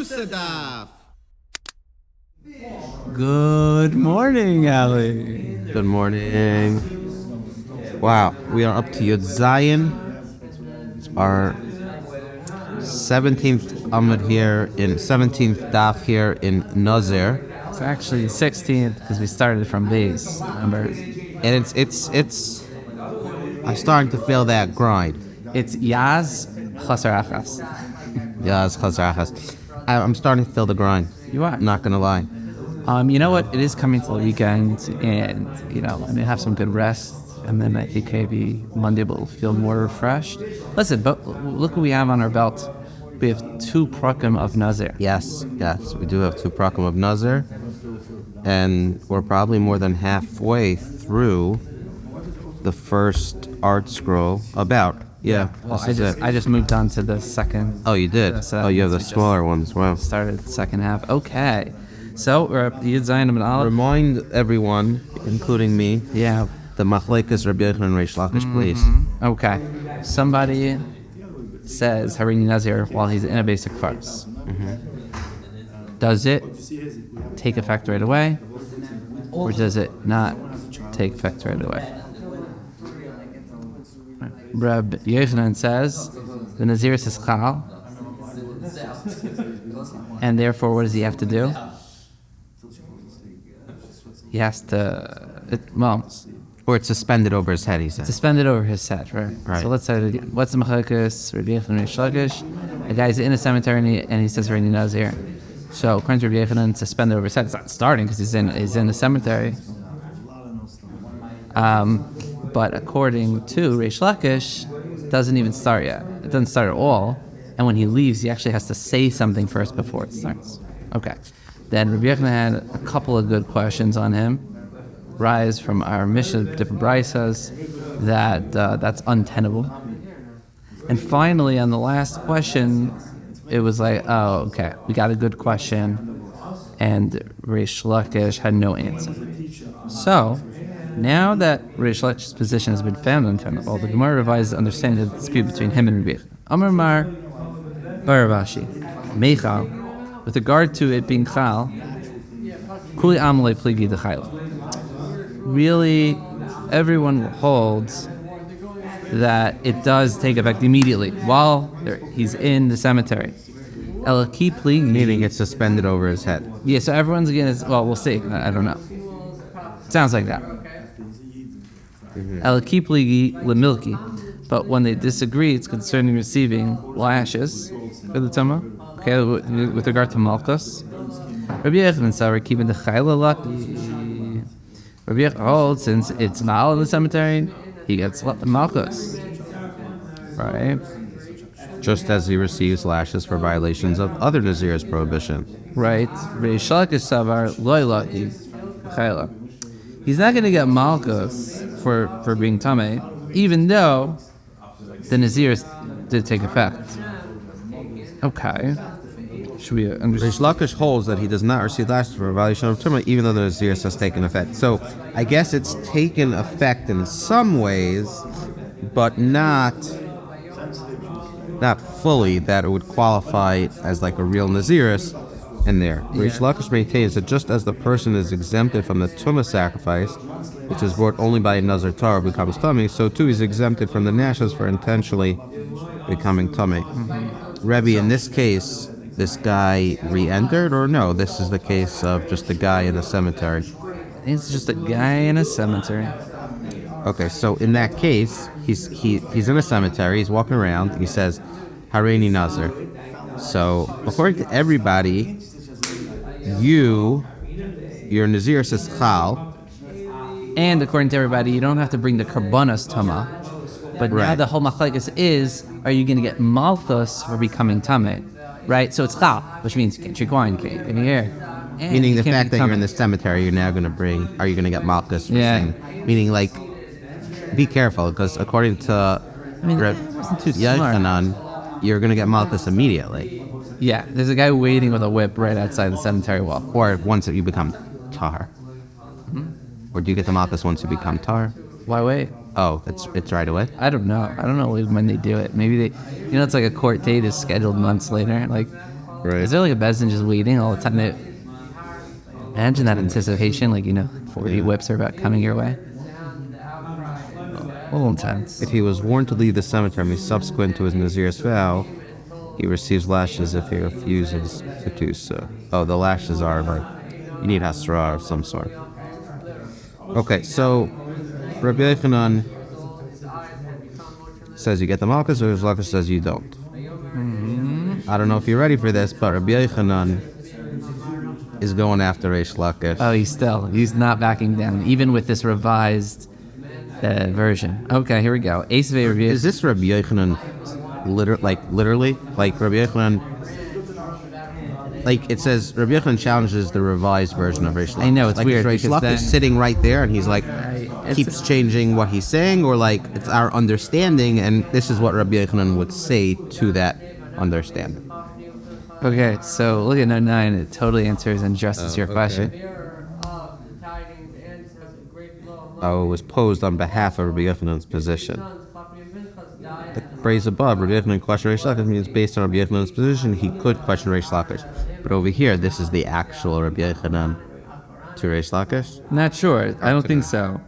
Chavrusa Daf. Good morning, Ali. Good morning. Wow, we are up to Yud Zayin. It's our 17th Amud here in 17th Daf here in Nazir. It's actually 16th because we started from base, remember? And it's I'm starting to feel that grind. It's Yaz Chasar Achas. Yeah, it's chazachas. I'm starting to feel the grind. You are. Not gonna lie. You know what? It is coming to the weekend, and I'm gonna have some good rest, and then I think maybe Monday we'll feel more refreshed. Listen, but look what we have on our belt. We have 2 prakim of Nazir. Yes, we do have 2 prakim of Nazir, and we're probably more than halfway through the first art scroll. Well, I just moved on to the second. Oh, you did? You have the smaller ones. Wow. Started the second half. Okay. So we're up to Yud Zayin and Aleph. Remind everyone, including me, Yeah. the Machlekes Rabbi Yochanan and Reish Lakish, please. Okay. Somebody says Harini Nazir while he's in a basic farce. Does it take effect right away? Or does it not take effect right away? Rabbi Yochanan says the Nazir is chal, and therefore what does he have to do? He has to, Or it's suspended over his head, he says. suspend it over his head, right? Right. So let's say it again. What's the machlokas? Rabbi Yochanan Reish Lakish. A guy's in a cemetery and he says Harini Nazir. So according to Rabbi Yochanan, suspend it over his head. It's not starting because he's in the cemetery. But according to Reish Lakish, it doesn't even start yet. It doesn't start at all. And when he leaves, he actually has to say something first before it starts. Okay. Then Rabbi Yochanan had a couple of good questions on him. Rise from our mission, different Brisas, that that's untenable. And finally, on the last question, it was like, oh, okay, we got a good question, and Reish Lakish had no answer. So, now that Reish Lakish's position has been found untenable, the Gemara revises understanding of the dispute between him and Rabbi Yochanan. Amar Mar Baravashi, Meichal, with regard to it being Chal, Kuli Amalei Pligi de Chayla. Really, everyone holds that it does take effect immediately while he's in the cemetery. Elaki Pligi, Meaning it's suspended over his head. yeah, so everyone's again is, well, we'll see. I don't know. Sounds like that. Elaki Pligi Lemilki. But when they disagree, it's concerning receiving lashes for the Tama. Okay, with regard to Malchus. Rabbi Yochanan said we're keeping the Chayla lucky. Rabbi Yochanan holds since it's Mal in the cemetery, he gets Malchus. Right? Just as he receives lashes for violations of other Nazir's prohibition. Right. Reish Lakish Savar Loy lucky Chayla. He's not going to get Malchus for being Tameh, even though the Nazir did take effect. Okay. Should we understand? Reish Lakish holds that he does not receive lashes for a violation of Tumah, even though the Nazir has taken effect. So I guess it's taken effect in some ways, but not fully that it would qualify as like a real Naziris in there. Reish Lakish maintains that just as the person is exempted from the Tumah sacrifice, which is brought only by a Nazir Torah becomes Tummy, so too he's exempted from the Nashes for intentionally becoming Tummy. Rebbe, in this case, this guy re-entered, or no? This is the case of just a guy in a cemetery. It's just a guy in a cemetery. Okay, so in that case, he's in a cemetery. He's walking around. He says, "Harini Nazir." So according to everybody, your Nazir says Chal, And according to everybody, you don't have to bring the Karbonas Tama. But now Right. the whole machlekes is, are you going to get Malchus for becoming Tameh? Right? So it's Chal, which means you can't drink wine, you can't eat any air. And meaning you the can't fact be that you're in Tameh. the cemetery, you're now going to bring. Are you going to get Malchus? Yeah. Meaning, like, be careful, because according to Reb wasn't too smart. Yochanan, you're going to get Malchus immediately, Yeah, there's a guy waiting with a whip right outside the cemetery wall. or once you become Tahar. Or do you get the Malchus once you become Tahar? Why wait? Oh, it's right away. I don't know. I don't know when they do it. Maybe they, it's like a court date is scheduled months later. Like, Right. Is there like a Bezdin just waiting all the time? Imagine that anticipation, 40 whips are about coming your way. A little intense. If he was warned to leave the cemetery subsequent to his Nazir's vow, he receives lashes if he refuses to do so. Oh, the lashes are you need hasra of some sort. Okay, so Rabbi Yochanan says you get the malchus, or Reish Lakish says you don't. I don't know if you're ready for this, but Rabbi Yochanan is going after Reish Lakish. Oh, he's not backing down, even with this revised version. Okay, here we go. Is this Rabbi Yochanan literally? Like Rabbi Yochanan, it says Rabbi Yochanan challenges the revised version of Reish Lakish. I know, it's weird. Reish Lakish sitting right there and he's keeps changing what he's saying, or it's our understanding, and this is what Rabbi Yochanan would say to that understanding. Okay, so look at note 9. It totally answers and addresses your question. Oh, it was posed on behalf of Rabbi Yochanan's position. The phrase above, Rabbi Yochanan questioned Reish Lakish, means based on Rabbi Yochanan's position, he could question Reish Lakish. But over here, this is the actual Rabbi Yochanan to Reish Lakish? Not sure. I don't think so.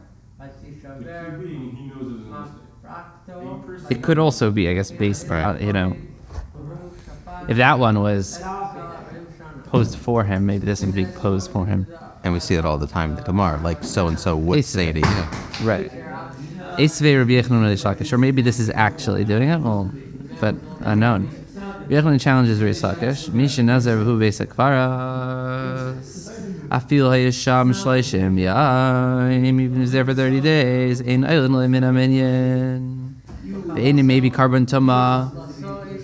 It could also be, I guess, based on, if that one was posed for him, maybe this would be posed for him. And we see it all the time in the Gemara, so-and-so would say to you. Right. Esvei Rabbi Yochanan Reish Lakish, or maybe this is actually doing it, but unknown. Rabbi Yochanan challenges Reish Lakish. Misha Nazir v'hu beis hakvaras. Afil hayasham shleishim ya'im. Even if he's there for 30 days. Ein oilin le'min aminyan. Ve'ein maybe carbon tuma.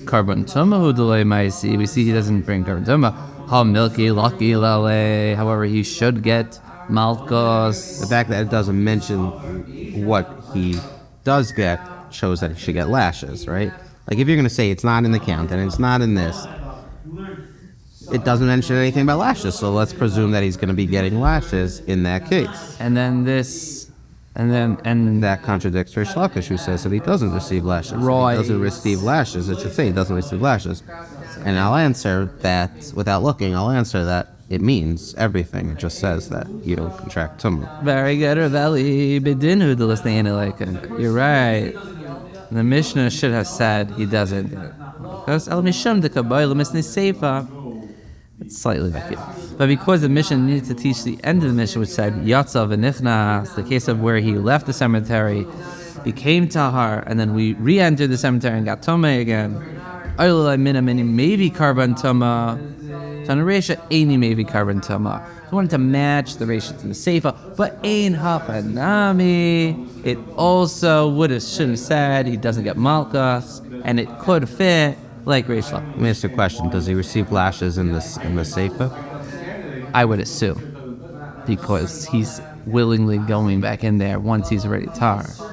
Carbon tuma hu delay ma'isi. We see he doesn't bring carbon tuma. Ha milky lucky lale. However, he should get malchus. The fact that it doesn't mention what he does get shows that he should get lashes, right? If you're going to say it's not in the count and it's not in this, it doesn't mention anything about lashes, so let's presume that he's going to be getting lashes in that case. And that contradicts Reish Lakish, who says that he doesn't receive lashes. Right. He doesn't receive lashes. It should say he doesn't receive lashes. And I'll answer that, without looking, it means everything. It just says that you don't contract tumah. Very good, Raveli. Bidinhu the listening You're right. The Mishnah should have said he doesn't. Because El Mishum de Kaboy Lemisni Seifa. It's slightly vacuum. But because the Mishnah needed to teach the end of the Mishnah, which said Yatzav and Nichnas, the case of where he left the cemetery, became Tahar, and then we re-entered the cemetery and got Tomei again. Maybe Karban Tama. Tana Resha, Aini maybe Karban Tama. I wanted to match the Resha to the Seifa, but Ain Hapanami. It also should have said he doesn't get Malchus, and it could fit like Reish Lakish. Let me ask you a question. Does he receive lashes in the Seifa? I would assume, because he's willingly going back in there once he's already tar. So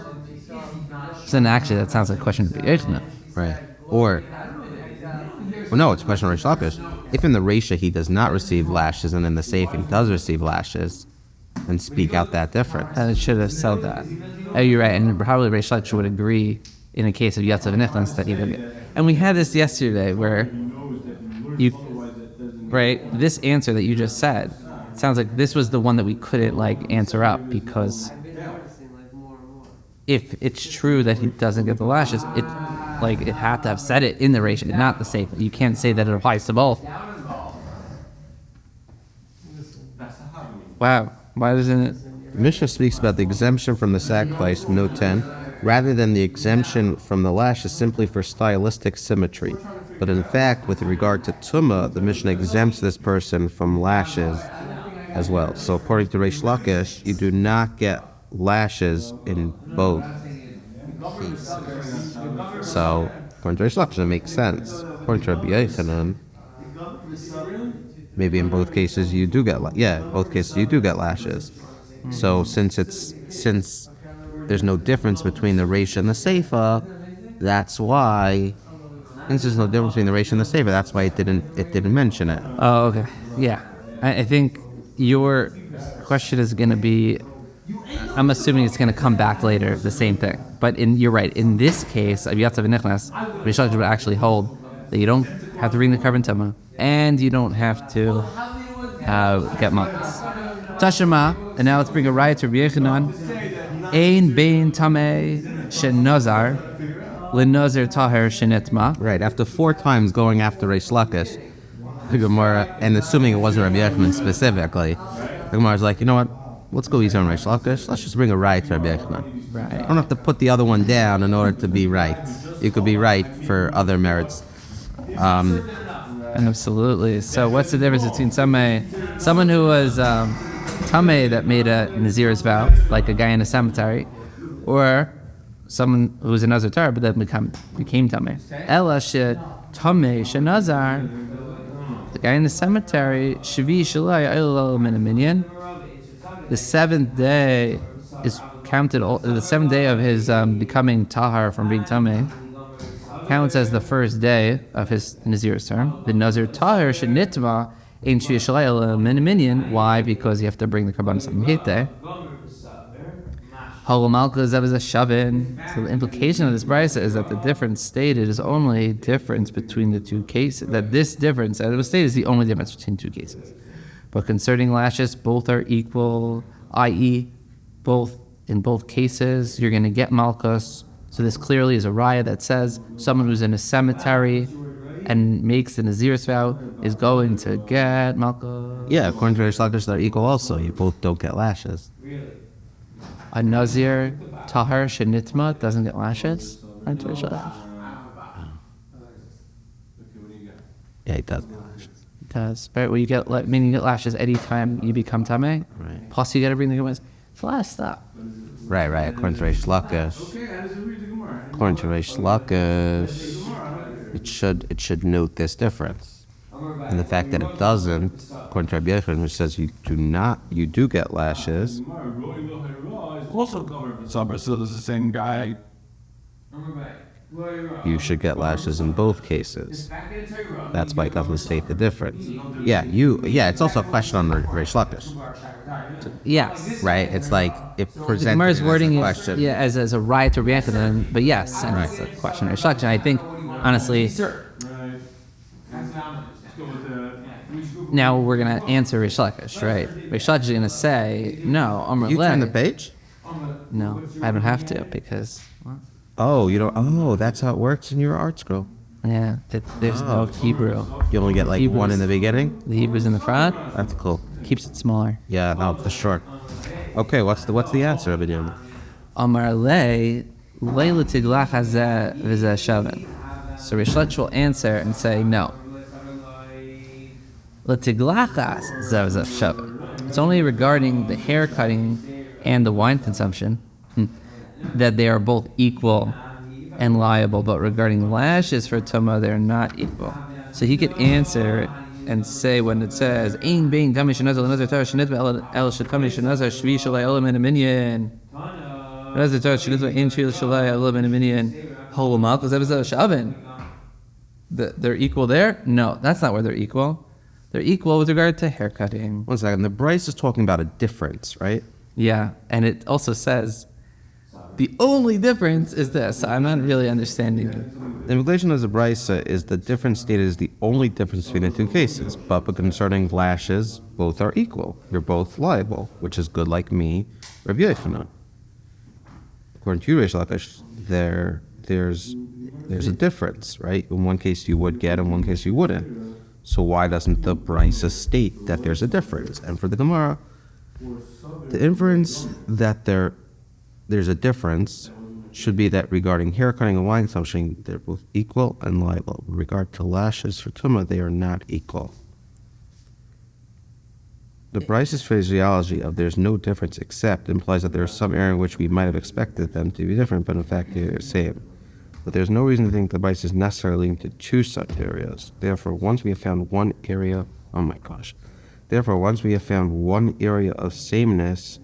then actually that sounds like a question of Yochanan. Right. Or no, it's a question of Reish Lakish. If in the Reisha he does not receive lashes, and in the Seif he does receive lashes, then speak out that difference. And it should have said that. Oh, you're right. And probably Reish Lakish would agree in a case of Yatzav and Nichnas that he would get. And we had this yesterday where this answer that you just said, it sounds like this was the one that we couldn't answer up, because if it's true that he doesn't get the lashes, it had to have said it in the Reish, not the Seif. You can't say that it applies to both. Wow, why doesn't it? Mishnah speaks about the exemption from the sacrifice, note 10, rather than the exemption from the lashes simply for stylistic symmetry. But in fact, with regard to Tumah, the Mishnah exempts this person from lashes as well. So according to Reish Lakish, you do not get lashes in both cases. So according to Reish Lakish, it makes sense. According to Rabbi Yochanan, maybe in both cases you do get lashes. So since there's no difference between the Reish and the Seifa, that's why. Since there's no difference between the Reish and the Seifa, that's why it didn't mention it. Oh, okay. Yeah, I think your question is going to be, I'm assuming it's going to come back later, the same thing. But you're right. In this case of Yatzav and Nichnas, Reish Lakish would actually hold that you don't have to bring the carbon tama, and you don't have to get malchus. Tashema, and now let's bring a riot to Rabbi Yochanan. Ein bein tameh shenazar lenazir taher shenetma. Right, after 4 times going after Reish Lakish, the Gemara, and assuming it wasn't Rabbi Yochanan specifically, the Gemara is like, you know what? Let's go easy on Reish Lakish. Let's just bring a right to Rabbi Yochanan. Right. I don't have to put the other one down in order to be right. You could be right for other merits. Absolutely. So what's the difference between someone who was tameh that made a Nazir's vow, like a guy in a cemetery, or someone who was a Nazir Torah but then became tameh? Ela she tameh she Nazar. The guy in the cemetery, Shavi Shalai Ayla Min Minyan. The 7th day is counted. The 7th day of his becoming tahar from being tameh counts as the first day of his Nazir's term. The Nazir tahar should nitma in Shavi Shalai Ayla Min Minyan. Why? Because you have to bring the korban samhite. So the implication of this brisa is that the difference stated is only difference between the 2 cases. That this difference, as it was stated, is the only difference between 2 cases. But concerning lashes, both are equal, i.e., in both cases, you're going to get malchus. So this clearly is a raya that says someone who's in a cemetery and makes the Nazir's vow is going to get malchus. Yeah, according to Reish Lakish, they're equal also. You both don't get lashes. A Nazir tahar shenitma doesn't get lashes. Yeah, he does get lashes. It does. Right? Well, you get lashes anytime you become tameh. Right. Plus, you got to bring the korban. It's a lot of stuff. Right. According to Reish Lakish. According to Reish Lakish, it should note this difference. And the fact that it doesn't, according to Rabbi Yochanan, which says you do get lashes. So this is the same guy. You should get lashes in both cases. That's why it doesn't state the difference. Yeah, it's also a question on the Reish Lakish. Yes. Right? It's like it presented The Gemara's as wording a question. as a riot to Rabbi Yochanan, but yes, and it's a question of Reish Lakish. And I think, honestly, now we're going to answer Reish Lakish, right? Reish Lakish is going to say, no, Amr You turn the Le. page? No, I don't have to because, Oh, you don't. Oh, that's how it works in your art scroll. yeah, there's no Hebrew. You only get like Hebrews. one in the beginning. The Hebrew's in the front, That's cool. keeps it smaller. Yeah, no, for sure. Okay, what's the answer, Binyomin? Amar Le, Leila Tiglach Hazeh V'zeh Shaven. So Reish Lakish will answer and say, no. L'tiglachas Zeh V'zeh Shaven. It's only regarding the hair cutting and the wine consumption that they are both equal and liable, but regarding lashes for Tumah, they're not equal. So he could answer and say when it says, Ein bein tameh shenazar l'nazir Torah shenitva el shetameh shenazar shvi shalai olam in a minyan. Nazir Torah shenitva ein shvi shalai olam in a minyan. Hol malchus Zeh V'zeh Shaven. They're equal there? No, that's not where they're equal. They're equal with regard to haircutting. 1 second. The Bryce is talking about a difference, right? Yeah, and it also says the only difference is this. I'm not really understanding it. The implication of the Bryce is the difference stated is the only difference between the 2 cases. But concerning lashes, both are equal. You're both liable, which is good like me, Rabbi Yochanan. According to you, Reish Lakish, there's a difference, right? In one case you would get, in one case you wouldn't. So why doesn't the Bryce state that there's a difference? And for the Gemara, the inference that there's a difference should be that regarding hair cutting and wine consumption, they're both equal and liable. With regard to lashes for Tumah, they are not equal. The Bryce's phraseology of there's no difference except implies that there is some area in which we might have expected them to be different, but in fact they are the same. But there's no reason to think the Bryce is necessarily linked to 2 such areas. Therefore, once we have found one area of sameness,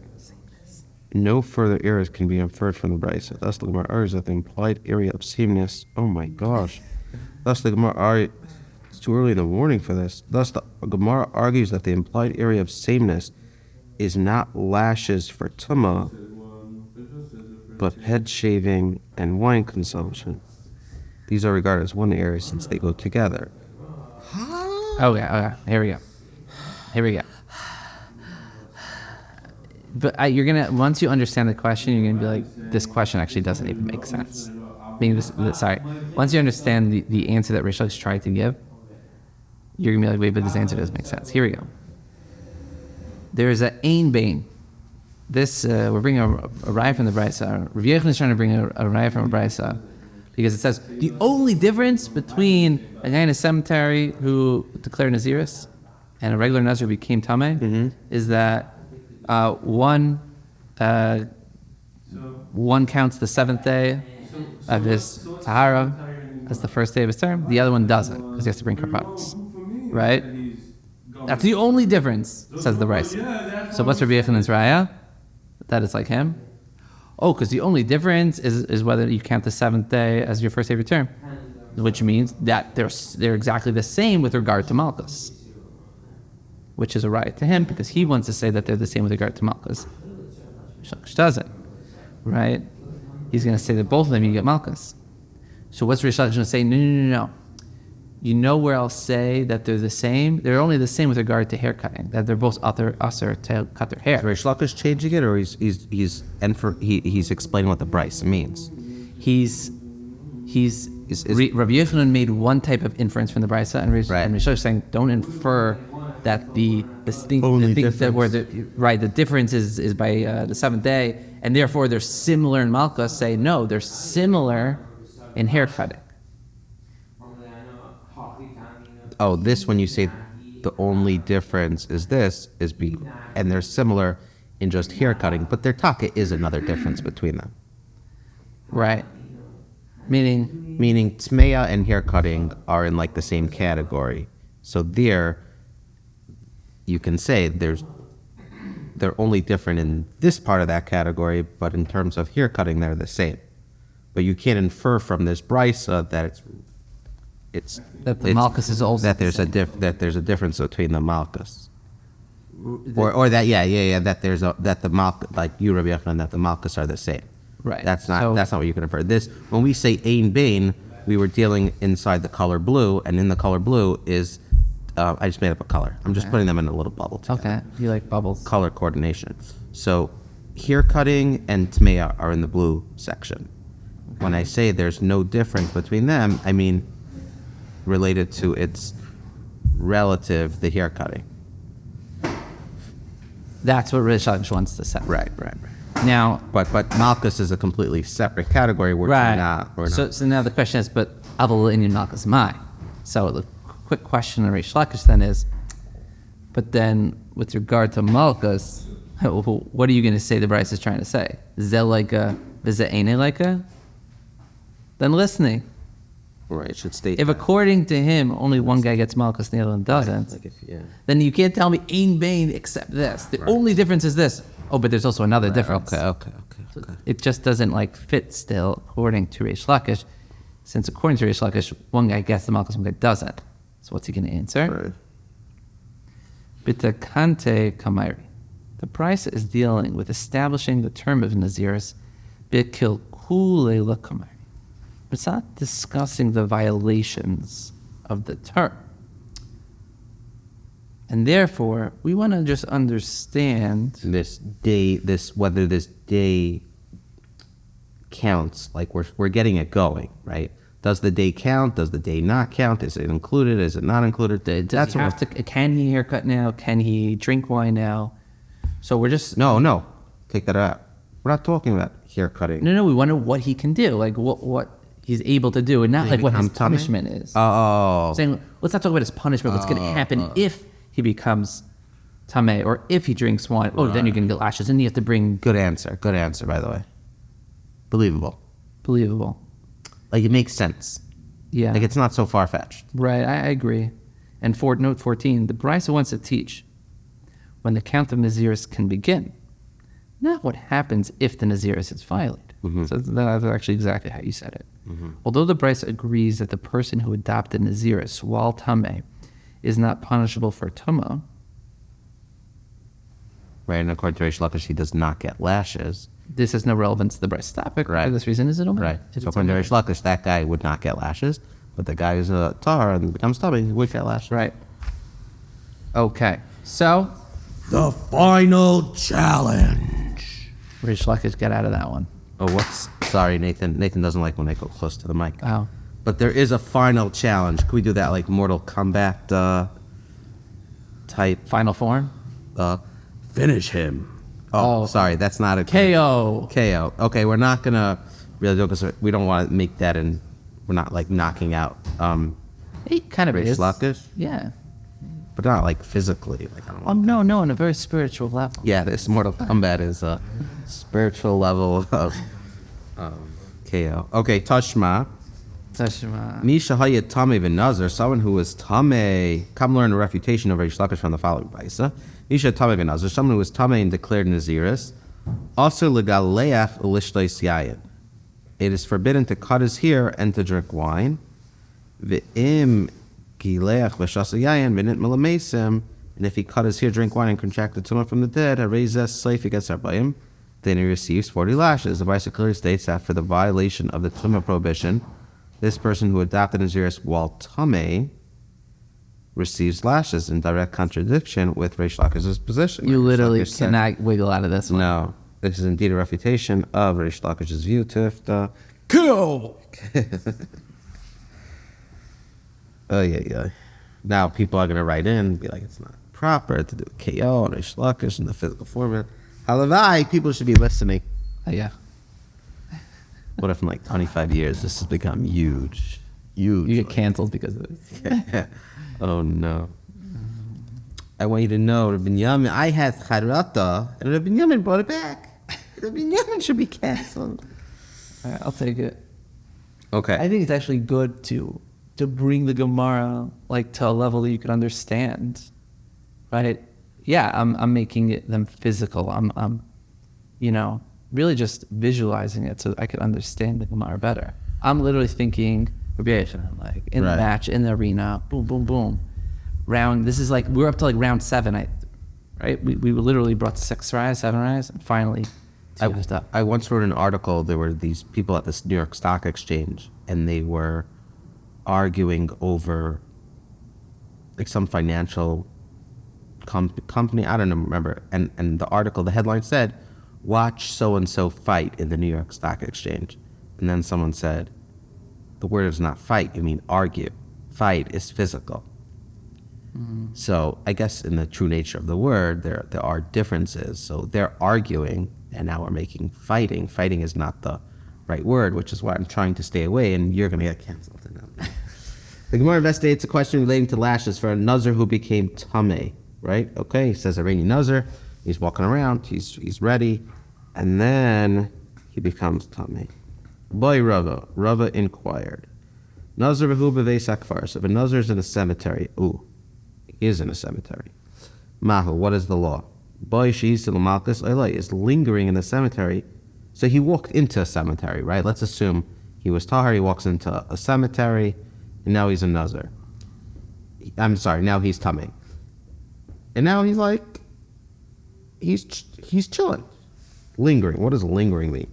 no further areas can be inferred from the Bryce. Thus, the Gemara argues that the implied area of sameness. Thus, the Gemara argues. It's too early in the morning for this. Thus, the Gemara argues that the implied area of sameness is not lashes for Tumah, but head shaving and wine consumption. These are regarded as one area since they go together. Okay. Here we go. But you're gonna, once you understand the question, you're gonna be like, this question actually doesn't even make sense. Once you understand the answer that Rish Lakish tried to give, you're gonna be like, wait, but this answer doesn't make sense. Here we go. There is an Ein Bain. This we're bringing a raya from the Brisa. Rav Yochanan is trying to bring a raya from a Brisa because it says the only difference between a guy in a cemetery who declared Naziris and a regular Nazir who became Tameh is that one counts the seventh day of his Tahara as the first day of his term. The other one doesn't because he has to bring karbanos, right? That's the only difference, says the Brisa. So what's Rabbi Yochanan's raya? That it's like him? Oh, because the only difference is whether you count the seventh day as your first day of your term, which means that they're exactly the same with regard to Malchus, which is a right to him because he wants to say that they're the same with regard to Malchus. Shlokish doesn't, right? He's going to say that both of them you get Malchus. So what's Rish Lakish going to say? No. You know where I'll say that they're the same? They're only the same with regard to haircutting, that they're both usher to cut their hair. Is Rish Lakish changing it, or he's explaining what the Bryce means? Rabbi Yochanan made one type of inference from the Brisa, and Rish Lakish is saying don't infer that the difference is by the seventh day, and therefore they're similar in Malchus. Say no, they're similar in haircutting. Oh, this when you say the only difference is this and they're similar in just haircutting, but their taka is another difference between them, right? Meaning tmeya and haircutting are in like the same category. So there, you can say they're only different in this part of that category, but in terms of haircutting, they're the same. But you can't infer from this brisa that Malchus is also that there's a difference between the Malchus, or that that the Malchus, like you Rabbi Yochanan, that the Malchus are the same. Right. That's not what you can infer. This when we say Ein Bain, we were dealing inside the color blue, and in the color blue is I just made up a color. I'm just putting them in a little bubble together. Okay. You like bubbles? Color coordination. So haircutting and tmeya are in the blue section. When I say there's no difference between them, I mean related to its relative, the haircutting. That's what Rish Lakish wants to say. Right. Now, but Malchus is a completely separate category. We're not. So now the question is, but Aval Inyan Malchus Mai. So the quick question on Rish Lakish then is, but then with regard to Malchus, what are you going to say the Bryce is trying to say? Zelika, Vizaene Lika? Then listening. Right, it should state if that. According to him, only one guy gets Malchus and the other one doesn't, then you can't tell me Ein Bain except this. The only difference is this. Oh, but there's also another difference. Okay. It just doesn't fit still according to Rish Lakish, since according to Rish Lakish, one guy gets the Malchus, one guy doesn't. So what's he going to answer? Bitakante Kamairi. The Brisa is dealing with establishing the term of Naziris Bikilkule Lakamari. It's not discussing the violations of the term. And therefore, we want to just understand whether this day counts, like we're getting it going, right? Does the day count? Does the day not count? Is it included? Is it not included? Can he haircut now? Can he drink wine now? So we're just... No. Take that out. We're not talking about haircutting. No. We wonder what he can do, like what he's able to do, and not like what his punishment is. Oh. Saying, let's not talk about his punishment. What's going to happen if he becomes tameh, or if he drinks wine? Oh, then you're going to get lashes, and you have to bring... Good answer, by the way. Believable. Like, it makes sense. Yeah. Like, it's not so far-fetched. Right, I agree. And for note 14, the Brisa wants to teach when the count of Naziris can begin, not what happens if the Naziris is violated. Mm-hmm. So that's actually exactly how you said it. Mm-hmm. Although the Brisa agrees that the person who adopted Naziris while Tameh is not punishable for Tumah. Right, and according to Rish Lakish, he does not get lashes. This has no relevance to the Brisa topic. Right. For this reason, is it Omer? Right. So according to Rish Lakish, that guy would not get lashes, but the guy who's a tar and becomes Tumah, he would get lashes. Right. Okay, so The final challenge. Rish Lakish, get out of that one. Oh, what's... Sorry, Nathan. Nathan doesn't like when I go close to the mic. Oh. But there is a final challenge. Can we do that like Mortal Kombat type? Final form? Finish him. Oh, sorry. That's not a... KO. KO. Okay, we're not going to really do it because we don't want to make that and we're not like knocking out It kind of Rish is. Lakish. Yeah. But not like physically. Like, I don't Oh, no, on a very spiritual level. Yeah, this Mortal Kombat is a spiritual level of KO. Okay, Tashma. Tashma. Misha Hayat Tame ben Nazir, someone who was Tame. Come learn the refutation of Rish Lakish from the following Baisa. Misha Tame ben Nazir, someone who was Tame and declared Naziris. Also legaleaf lishtais yayin. It is forbidden to cut his hair and to drink wine. V'im gileach v'shasa yayin v'nit malamesim. And if he cut his hair, drink wine, and contracted tumah from the dead, harezes sleif against Arbayim, then he receives 40 lashes. The Baisa clearly states that for the violation of the tumah prohibition, this person who adopted Naziris while Tameh receives lashes in direct contradiction with Rish Lakish's position. You Rish literally Lakish said, cannot wiggle out of this one. no, this is indeed a refutation of Rish Lakish's view, Tifta. Kill. Oh, yeah. Now people are going to write in and be like, it's not proper to do KO and Rish Lakish in the physical format. However, people should be listening. Yeah. What if in like 25 years this has become huge? Huge. You get canceled because of it. Oh no. I want you to know, Binyomin, I had Charata, and Binyomin brought it back. Binyomin should be canceled. All right, I'll take it. Okay. I think it's actually good to bring the Gemara like to a level that you can understand, right? Yeah, I'm making them physical. I'm really just visualizing it so I could understand the Gemara better. I'm literally thinking, like in the match, in the arena, boom, boom, boom. This is like, we're up to like round 7, right? We literally brought 6 rise, 7 rise, and finally, I once wrote an article. There were these people at this New York Stock Exchange, and they were arguing over like some financial company. I don't remember. And the article, the headline said, "Watch so-and-so fight in the New York Stock Exchange." And then someone said, the word is not fight, you mean argue. Fight is physical. Mm-hmm. So I guess in the true nature of the word, there are differences. So they're arguing, and now we're making fighting. Fighting is not the right word, which is why I'm trying to stay away, and you're going to get canceled. The Gemara investigates a question relating to lashes for a Nazir who became Tameh, right? Okay, he says a rainy Nazir. He's walking around, he's ready, and then he becomes Tameh. Boy Rava inquired. Nazir v'hu b'veis hakfar. So if a Nazir is in a cemetery, he is in a cemetery. Mahu, what is the law? Boy she's l'malchus oilai is lingering in the cemetery. So he walked into a cemetery, right? Let's assume he was tahar, he walks into a cemetery, and now he's a Nazir. I'm sorry, now he's Tameh. And now he's like, he's chilling. Lingering. What does lingering mean?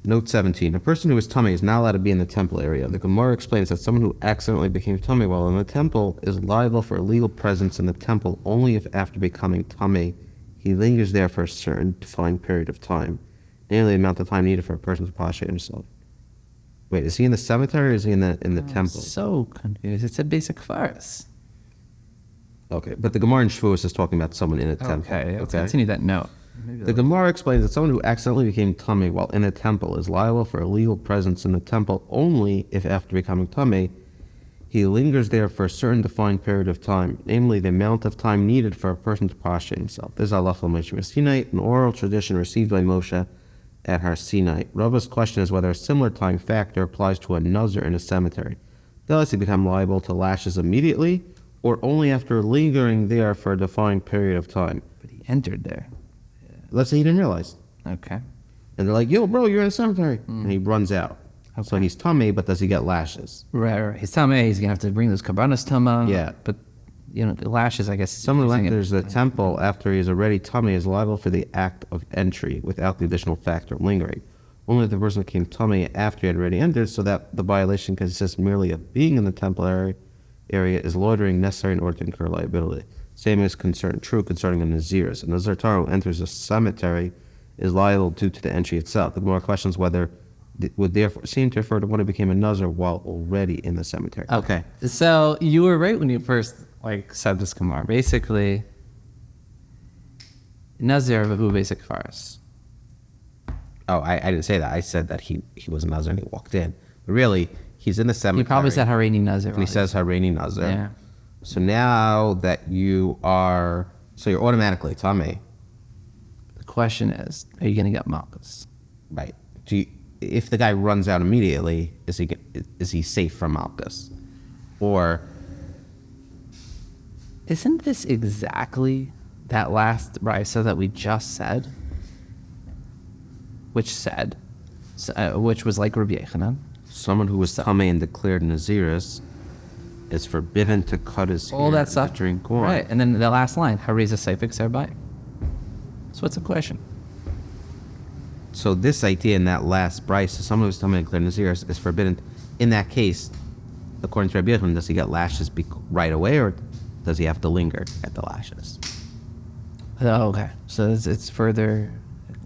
Note 17. A person who is Tameh is not allowed to be in the temple area. The Gemara explains that someone who accidentally became Tameh while in the temple is liable for illegal presence in the temple only if after becoming Tameh he lingers there for a certain defined period of time, namely the amount of time needed for a person to prostrate himself. Wait, is he in the cemetery or is he in the temple? So confused. It said basic farce. Okay, but the Gemara in Shavuos is talking about someone in a temple. Okay, let's continue that note. The Gemara explains that someone who accidentally became Tameh while in a temple is liable for illegal presence in the temple only if after becoming Tameh he lingers there for a certain defined period of time, namely the amount of time needed for a person to prostrate himself. This is halacha Moshe Sinai, an oral tradition received by Moshe at Har Sinai. Rava's question is whether a similar time factor applies to a Nazir in a cemetery. Does he become liable to lashes immediately or only after lingering there for a defined period of time? But he entered there. Let's say he didn't realize. Okay. And they're like, yo, bro, you're in a cemetery. And he runs out. Okay. So he's Tameh, but does he get lashes? Right. He's Tameh, he's going to have to bring those Kabbanas Tama. Yeah. But, the lashes, I guess. Someone who enters the temple after he is already Tameh is liable for the act of entry without the additional factor of lingering. Only if the person became Tameh after he had already entered, so that the violation consists merely of being in the temple area area is loitering necessary in order to incur liability. Same is true concerning a Nazirus. A Nazir Torah who enters a cemetery is liable due to the entry itself. The more questions whether it would therefore seem to refer to one who became a Nazir while already in the cemetery. Okay. So you were right when you first said this Gemara. Basically, Nazir who basic faras. Oh, I didn't say that. I said that he was a Nazir and he walked in. But really, he's in the cemetery. You probably said Hareini Nazir. And he says Hareini Nazir. Yeah. So now that you're automatically Tameh. The question is, are you going to get malchus? Right. If the guy runs out immediately, is he safe from malchus? Or isn't this exactly that last brisa that we just said? Which was like Rabbi Yechanan. Someone who was Tameh and declared Nazirus is forbidden to cut his hair All that and stuff. to drink wine. Right. And then the last line, Hariza Seifik Serbai. So what's the question? So this idea in that last brisa, someone who was Tameh and declared Nazirus is forbidden. In that case, according to Rabbi Yechanan, does he get lashes right away, or does he have to linger at the lashes? Oh, okay. So it's further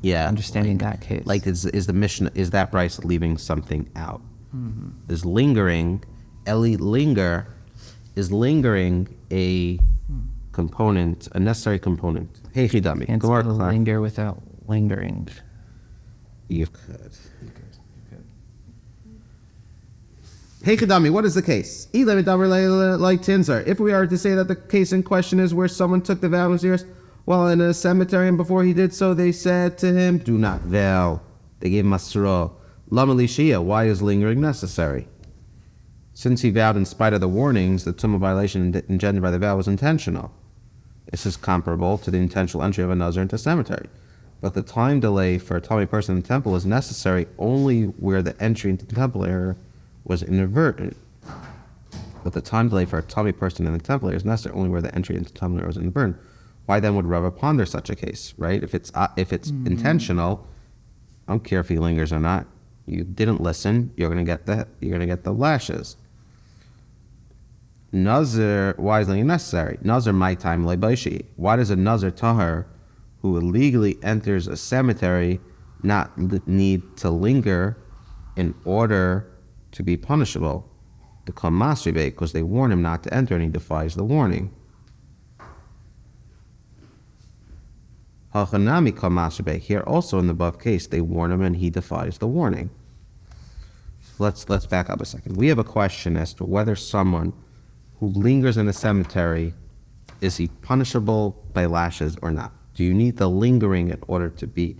understanding that case. Like is the mission, is that brisa leaving something out? Mm-hmm. Is lingering, is lingering a component, a necessary component? Hey, Chidami. Can't linger without lingering. You could. Hey, Chidami, what is the case? Like Tinzer. If we are to say that the case in question is where someone took the vow of Naziris while in a cemetery, and before he did so, they said to him, do not vow. They gave him Masro. Lama Lishia, why is lingering necessary? Since he vowed in spite of the warnings, the tumah violation engendered by the vow was intentional. This is comparable to the intentional entry of a Nazir into a cemetery. But the time delay for a Tameh person in the temple is necessary only where the entry into the temple area was inadvertent. But the time delay for a Tameh person in the temple area is necessary only where the entry into the temple area was inadvertent. Why then would Rava ponder such a case, right? If it's intentional, I don't care if he lingers or not. You didn't listen. You're gonna get the lashes. Nazir, why is lingering necessary? Nazir my time leibashi. Why does a Nazir tahar who illegally enters a cemetery not need to linger in order to be punishable? The Kamasribe, because they warn him not to enter and he defies the warning. Hachanami Kamasribe, here also in the above case, they warn him and he defies the warning. Let's back up a second. We have a question as to whether someone who lingers in a cemetery, is he punishable by lashes or not? Do you need the lingering in order to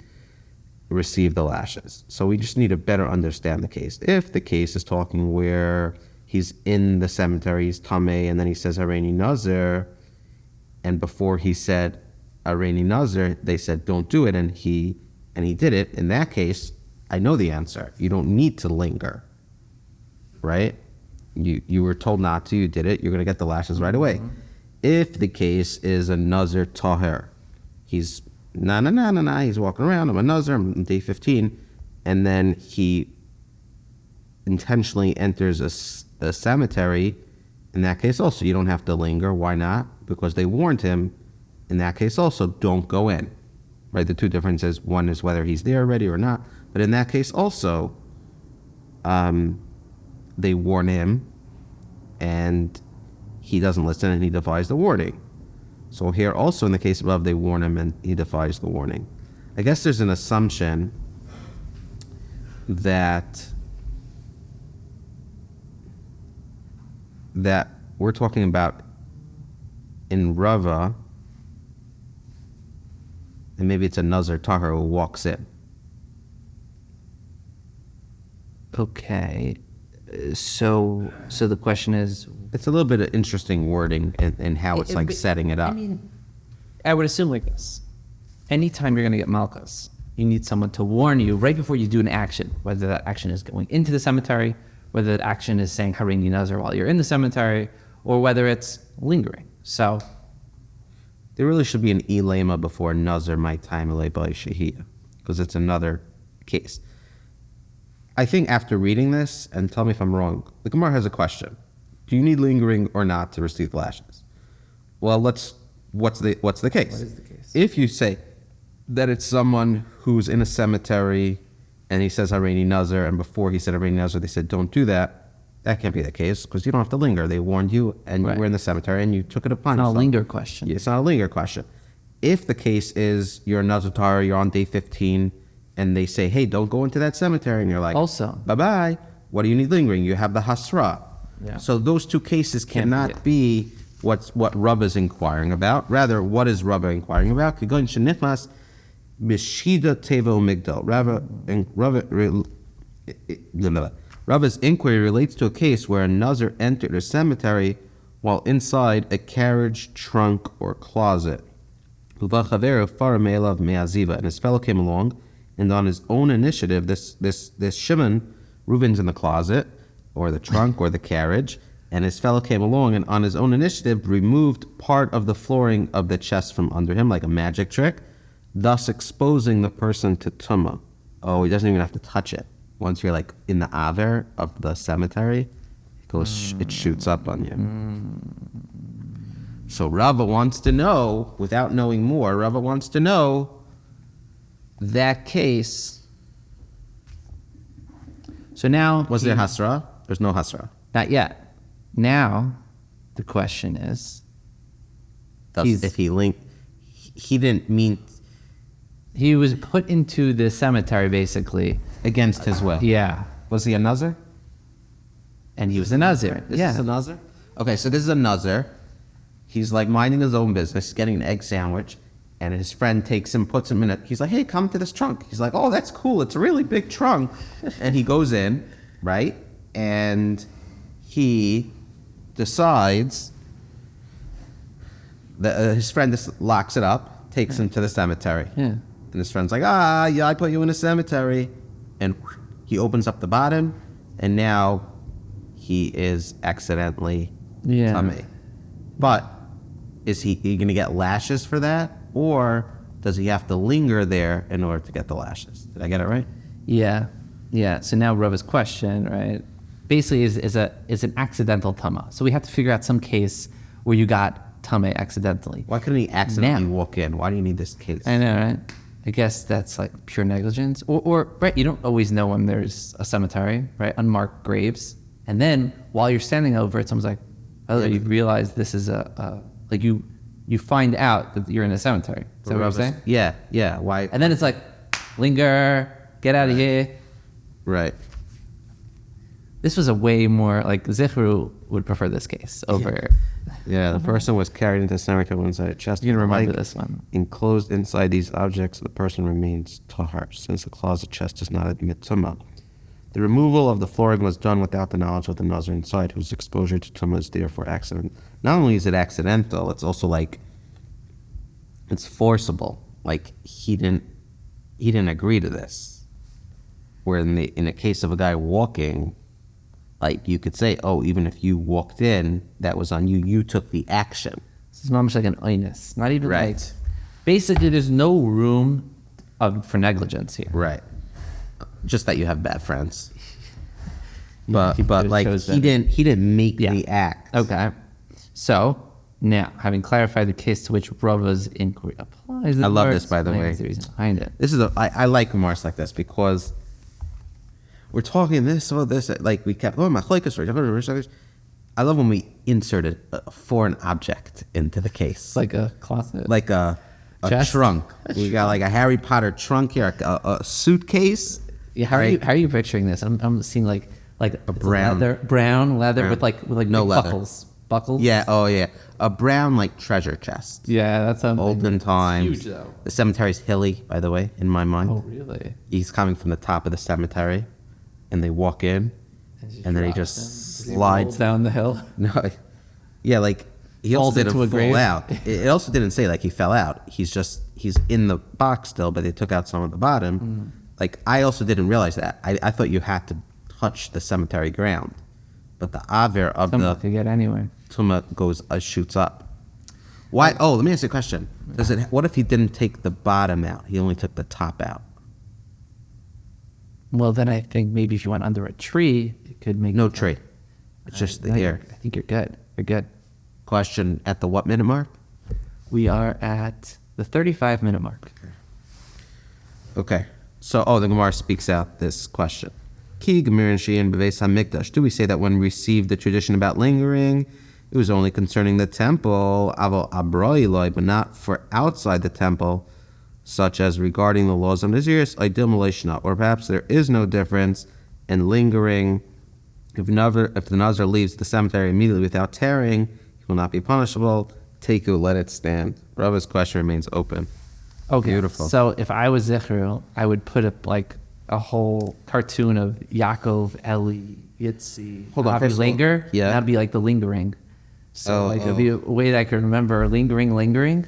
receive the lashes? So we just need to better understand the case. If the case is talking where he's in the cemetery, he's Tameh, and then he says Hareini Nazir, and before he said Hareini Nazir, they said don't do it, and he did it. In that case, I know the answer. You don't need to linger, right? You were told not to, you did it, you're going to get the lashes right away. If the case is a Nazir Taher, he's he's walking around, I'm a Nazir, I'm on day 15, and then he intentionally enters a cemetery. In that case also, you don't have to linger. Why not? Because they warned him. In that case also, don't go in, right? The two differences, one is whether he's there already or not, but in that case also, they warn him and he doesn't listen and he defies the warning. So here also in the case above, they warn him and he defies the warning. I guess there's an assumption that we're talking about in Rava, and maybe it's a Nazir Tahar who walks in. Okay. So the question is, it's a little bit of interesting wording and how it's setting it up. I mean, I would assume like this. Anytime you're going to get malchus, you need someone to warn you right before you do an action, whether that action is going into the cemetery, whether that action is saying Hareini Nazir while you're in the cemetery, or whether it's lingering. So there really should be an ilema before Nazir my time by Shahia, because it's another case. I think after reading this, and tell me if I'm wrong, the Gemara has a question. do you need lingering or not to receive the lashes? Well, what's the case? What is the case? If you say that it's someone who's in a cemetery and he says Hareini Nazir, and before he said Hareini Nazir, they said don't do that. That can't be the case because you don't have to linger. They warned you, and you were in the cemetery, and you took it upon It's not a yourself. linger question. Yeah, it's not a linger question. If the case is you're a Nazir Torah, you're on day 15, and they say, hey, don't go into that cemetery, and you're like, Also. bye-bye. What do you need lingering? You have the hasra. Yeah. So those two cases cannot be what Rav is inquiring about. Rather, what is Rav inquiring about? Kigon shenifmas mishida tevo migdal. Rava's inquiry relates to a case where a Nazir entered a cemetery while inside a carriage, trunk, or closet. And his fellow came along, and on his own initiative, this Shimon, Reuben's in the closet, or the trunk, or the carriage, and his fellow came along, and on his own initiative, removed part of the flooring of the chest from under him, like a magic trick, thus exposing the person to tumah. Oh, he doesn't even have to touch it. Once you're like in the aver of the cemetery, it shoots up on you. So Rava wants to know, without knowing more, Rava wants to know that case. So now... Was there hasra? There's no hasra. Not yet. Now, the question is... If he linked... He didn't mean... He was put into the cemetery, basically. Against his will. Yeah. Was he a Nazir? And he was a Nazir. This is a Nazir? Okay, so this is a Nazir. He's like minding his own business, he's getting an egg sandwich, and his friend takes him, puts him in it. He's like, hey, come to this trunk. He's like, oh, that's cool. It's a really big trunk. And he goes in, right? And he decides that his friend just locks it up, takes him to the cemetery. Yeah. And his friend's like, yeah, I put you in a cemetery. And he opens up the bottom, and now he is accidentally tummy. But is he going to get lashes for that? Or does he have to linger there in order to get the lashes? Did I get it right? Yeah. Yeah. So now Rava's question, right, basically is an accidental tama. So we have to figure out some case where you got tame accidentally. Why couldn't he accidentally walk in? Why do you need this case? I know, right? I guess that's like pure negligence. Or right, you don't always know when there's a cemetery, right? Unmarked graves. And then while you're standing over it, someone's like, oh, you realize this is like you find out that you're in a cemetery. Is that what you're saying? Yeah. Why? And then it's like, linger, get out of here. Right. This was a way more, like, Zichru would prefer this case over... Yeah, the person was carried into the cemetery inside a chest. You're going to remember this one. Enclosed inside these objects, the person remains tahar, since the closet chest does not admit tumah. The removal of the flooring was done without the knowledge of the Nazir inside, whose exposure to tumah is therefore accident. Not only is it accidental, it's also like, it's forcible. Like, he didn't agree to this. Where in the case of a guy walking, like, you could say, oh, even if you walked in, that was on you. You took the action. This is almost like an oinus. Not even Right. like... Basically, there's no room for negligence here. Right. Just that you have bad friends. He But could've like, chosen- he didn't make the act. Okay. So, now, having clarified the case to which Rava's inquiry applies... I love this, by the way. The reason behind it. This is I like remarks like this because we're talking this, like we kept, machlokes. I love when we inserted a foreign object into the case. It's like a closet. Like a Chest? trunk. We got like a Harry Potter trunk here, a suitcase. Yeah, how are you picturing this? I'm seeing like a brown leather with like No big leather. buckles. Yeah, oh yeah. A brown like treasure chest. Yeah, that's something. Olden times. Huge though. The cemetery's hilly, by the way, in my mind. Oh really? He's coming from the top of the cemetery, and they walk in, and then he just slides down the hill. No, yeah, like he Falls also didn't into a fall grave. out. It also didn't say like he fell out. He's in the box still, but they took out some of the bottom. Like I also didn't realize that. I thought you had to touch the cemetery ground, but the aver of Someone the could get anywhere. tumah shoots up. Why? Oh, let me ask you a question. What if he didn't take the bottom out? He only took the top out. Well, then I think maybe if you went under a tree, it could make No tree. It's just the No, hair. I think you're good. You're good. Question at the what minute mark? We are at the 35-minute mark. Okay. So, the Gemara speaks out this question. Ki Gemir and Shein Beves HaMikdash. Do we say that when we received the tradition about lingering, it was only concerning the temple, avo abroiloi, but not for outside the temple, such as regarding the laws of Naziris, idil malashna, or perhaps there is no difference in lingering. If the Nazir leaves the cemetery immediately without tearing, he will not be punishable. Teku, let it stand. Rava's question remains open. Okay. Beautiful. So if I was Zichru, I would put up like a whole cartoon of Yaakov, Eli, Yitzi. Hold on, Avi first of all- linger. yeah. That'd be like the lingering. So it'd be a way that I could remember lingering.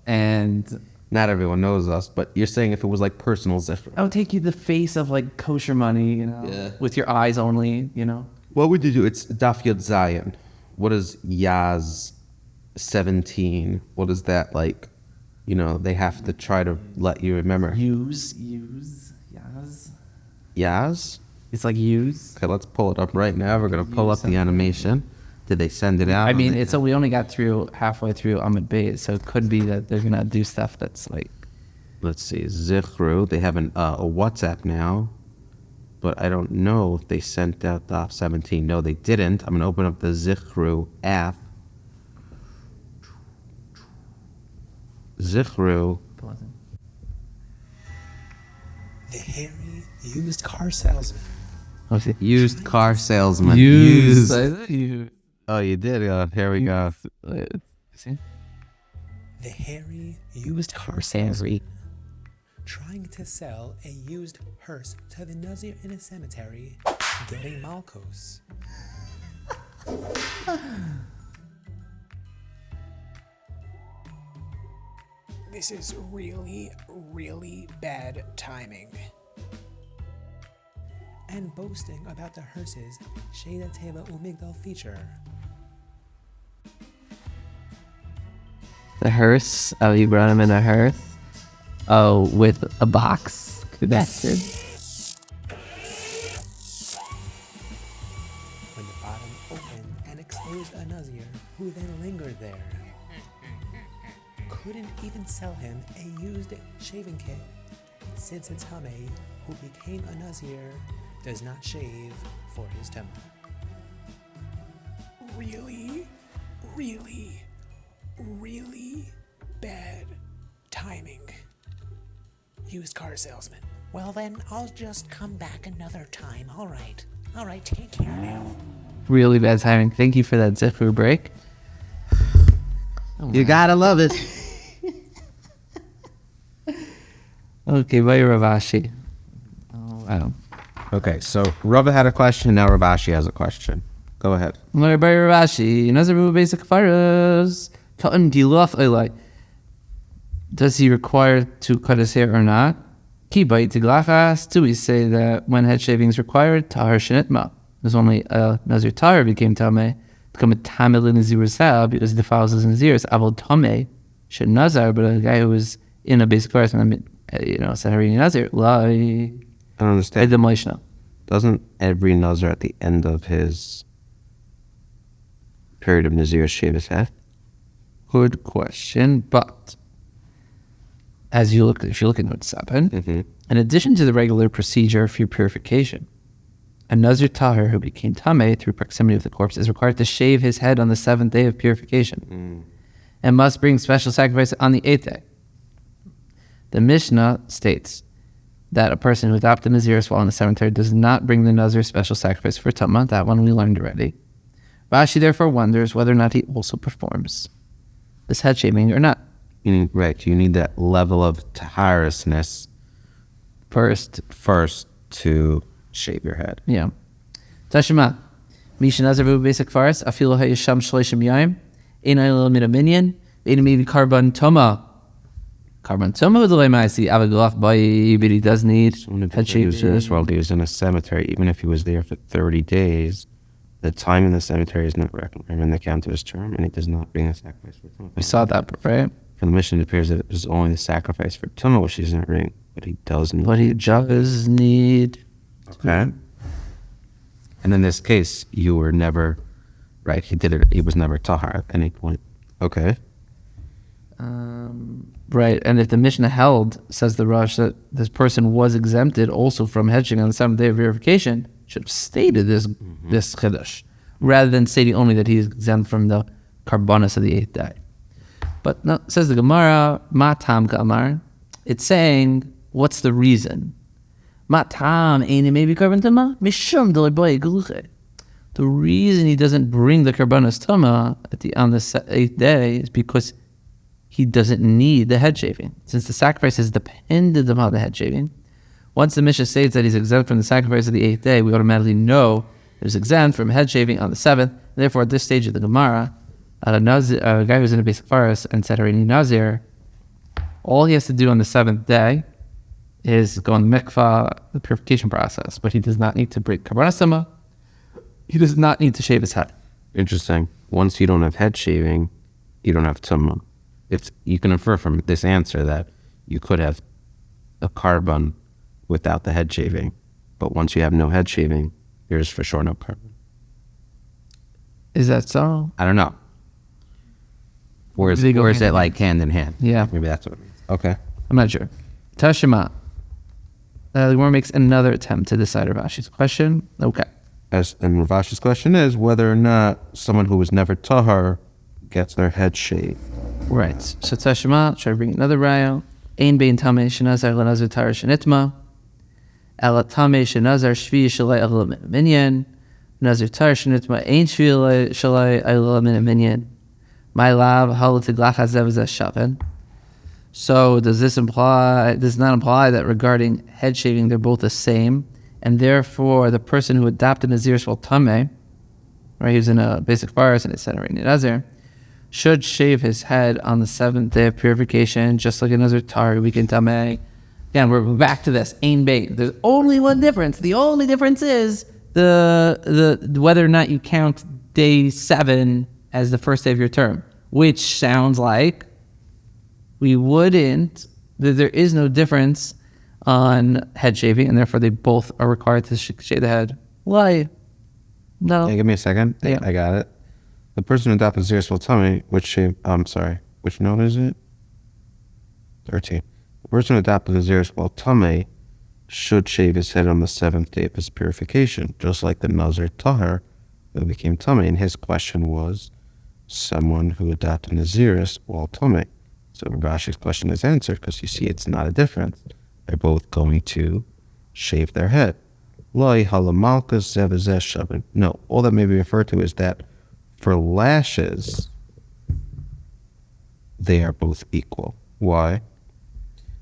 And Not everyone knows us, but you're saying if it was like personal zifra. I would take you the face of like kosher money, Yeah. with your eyes only, What would you do? It's Daf Yod Zayin. What is Yaz 17? What is that like? They have to try to let you remember. Use, Yaz. Yaz? It's like use. Okay, let's pull it up right now. We're going to pull up the animation. Did they send it out? I mean, we only got halfway through Amud Beit, so it could be that they're gonna do stuff that's like. Let's see. Zichru. They have a WhatsApp now, but I don't know if they sent out Daf 17. No, they didn't. I'm going to open up the Zichru app. Zichru. The hairy used car salesman. Used car salesman. Use. Oh, you did? Here we go. See? The hairy used car salesman. Trying to sell a used hearse to the Nazir in a cemetery, getting Malkos. This is really, really bad timing. And boasting about the hearse's Sheda Teva Umigdal feature. The hearse. Oh, you brought him in a hearse. Oh, with a box. Bastard. When the bottom opened and exposed a Nazir who then lingered there. Couldn't even sell him a used shaving kit, since a Tameh who became a Nazir does not shave for his temple. Really, really, really bad timing. Used car salesman. Well then, I'll just come back another time. All right, take care now. Really bad timing. Thank you for that Zifu break. You gotta love it. Okay, bye Ravashi. Oh, wow. Okay, so Rava had a question, now Ravashi has a question. Go ahead. Bye Ravashi. Nazir basic fires. Cutting dilaf like. Does he require to cut his hair or not? Ki bite tiglachas. Do we say that when head shaving is required, tahar shenitma? There's only a Nazir tahar became tameh, become a tameh l'nazir sab because it defiles his nazirs. Avol tameh shed nazar, but a guy who was in a basic fire, Saharini Nazir, lie. I don't understand. Edem. Doesn't every Nazir at the end of his period of Nazir shave his head? Good question, but if you look at note 7, in addition to the regular procedure for purification, a Nazir Tahir who became Tameh through proximity of the corpse is required to shave his head on the 7th day of purification and must bring special sacrifice on the 8th day. The Mishnah states that a person who adopted Naziris while in the cemetery does not bring the Nazir special sacrifice for Tumah. That one we learned already. Rashi therefore wonders whether or not he also performs this head shaving or not. Right, you need that level of taharousness first to shave your head. Yeah. Tashima. Misha Nazir vu basic faras. Afilu hayisham shleishim yaim. Einay lil minyan. Einay maybe carbon toma. Carbon toma with the way I see avagulaf by, but he does need head shaving. While he was in a cemetery, even if he was there for 30 days, the time in the cemetery is not reckoned in the count of his term, and he does not bring a sacrifice for Tumah. We saw that, right? From the mission, it appears that it is only the sacrifice for Tumah which he doesn't bring, but he does need. But he does need. Okay. And in this case, you were never, right, he was never tahar at any point. Okay. Right, and if the Mishnah held, says the Rosh, that this person was exempted also from hedging on the 7th day of verification, should have stated this chiddush, rather than stating only that he is exempt from the karbanos of the 8th day. But no, says the Gemara, matam ka'amar, it's saying, what's the reason? Matam eini maybe karban tama mishum deliboy geluche. The reason he doesn't bring the karbanos tama on the 8th day is because he doesn't need the head shaving. Since the sacrifice is dependent upon the head shaving, once the Mishnah states that he's exempt from the sacrifice of the 8th day, we automatically know he's exempt from head shaving on the 7th. Therefore, at this stage of the Gemara, a guy who's in a basic forest and said already Nazir, all he has to do on the 7th day is go on the mikvah, the purification process, but he does not need to break karbanos tama. He does not need to shave his head. Interesting. Once you don't have head shaving, you don't have tumma. You can infer from this answer that you could have a carbon without the head shaving, but once you have no head shaving, there's for sure no carbon. Is that so? I don't know. Or is it like hand in hand? Yeah. Maybe that's what it means. Okay. I'm not sure. Tashima. The Gemara makes another attempt to decide Ravashi's question. Okay. And Ravashi's question is whether or not someone who was never tahar gets their head shaved. Right. So Tashima, try to bring another raya. Ein bein tamei shenazar lenazar tar shenitma. Ela tamei shenazar shvi shalai agla minyan. Nazar tar shenitma ein shvi shalai agla minyan. My lab halatiglach hazev shaven. So does not imply that regarding head shaving they're both the same, and therefore the person who adopted Nazir's Tame, right, he was in a basic forest and etc. Nazir, should shave his head on the 7th day of purification, just like a Nazir Tar weekend Tame. Again, we're back to this Ein Beit. There's only one difference. The only difference is the whether or not you count day 7 as the first day of your term, which sounds like we wouldn't, there is no difference on head shaving, and therefore they both are required to shave the head. Why? No. Yeah, give me a second. Yeah. I got it. The person who adopted Nazir will tell me which note is it? 13. The person who adopted Nazir will tell me should shave his head on the 7th day of his purification, just like the Nazir Tahar who became tummy. And his question was someone who adopted Naziris will tell me. So Rashi's question is answered because you see it's not a difference. They're both going to shave their head. No, all that may be referred to is that for lashes, they are both equal. Why?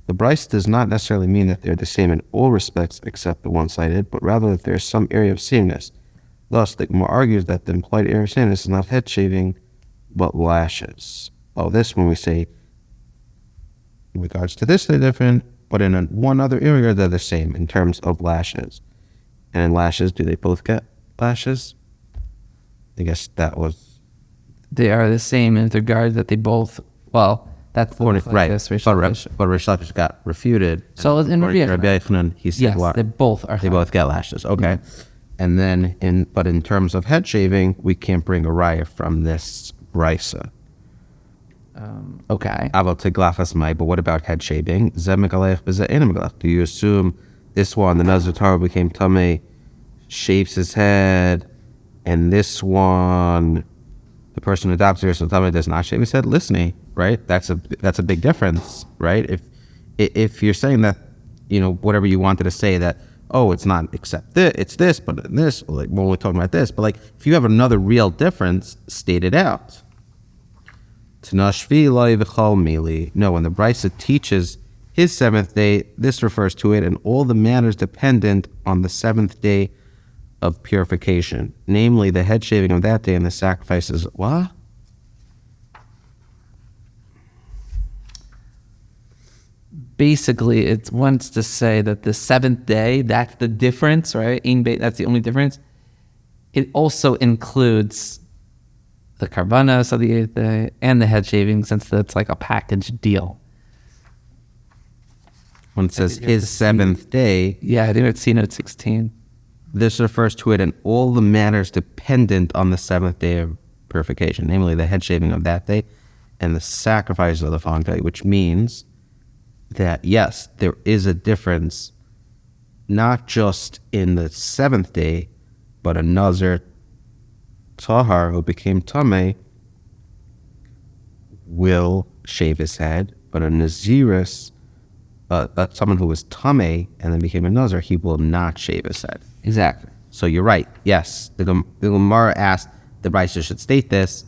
The Bryce does not necessarily mean that they're the same in all respects except the one-sided, but rather that there's some area of sameness. Thus, the Gemara argues that the implied area of sameness is not head shaving, but lashes. This when we say in regards to this they're different, but in one other area they're the same in terms of lashes. And in lashes, do they both get lashes? I guess that was... They are the same in regard that they both, that's the right. But Rish Lakish got refuted. So in Rabbi Yochanan, he said, yes, they both are. They both get lashes. Okay. And then in terms of head shaving, we can't bring a raya from this brisa. Okay. But what about head shaving? Do you assume this one, the Nazir Torah became tummy, shaves his head, and this one, the person who adopts your tummy does not shave his head? Listening, right? That's a big difference, right? If you're saying that, whatever you wanted to say that, it's not except this, it's this, but this, like when we're talking about this, but like if you have another real difference, state it out. No, when the Brisa teaches his 7th day, this refers to it and all the matters dependent on the 7th day of purification, namely the head shaving of that day and the sacrifices. What? Basically, it wants to say that the 7th day, that's the difference, right? That's the only difference. It also includes the karbanos of the 8th day and the head shaving, since that's like a package deal. When it says his 7th day. Yeah, I think it's C note 16. this refers to it in all the matters dependent on the seventh day of purification, namely the head shaving of that day and the sacrifice of the following day, which means that, yes, there is a difference, not just in the seventh day, but a Nazir Tahar who became Tameh will shave his head, but a Naziris, someone who was Tameh and then became a Nazir, he will not shave his head. Exactly. So you're right. Yes, the Gemara asked the Brisa should state this.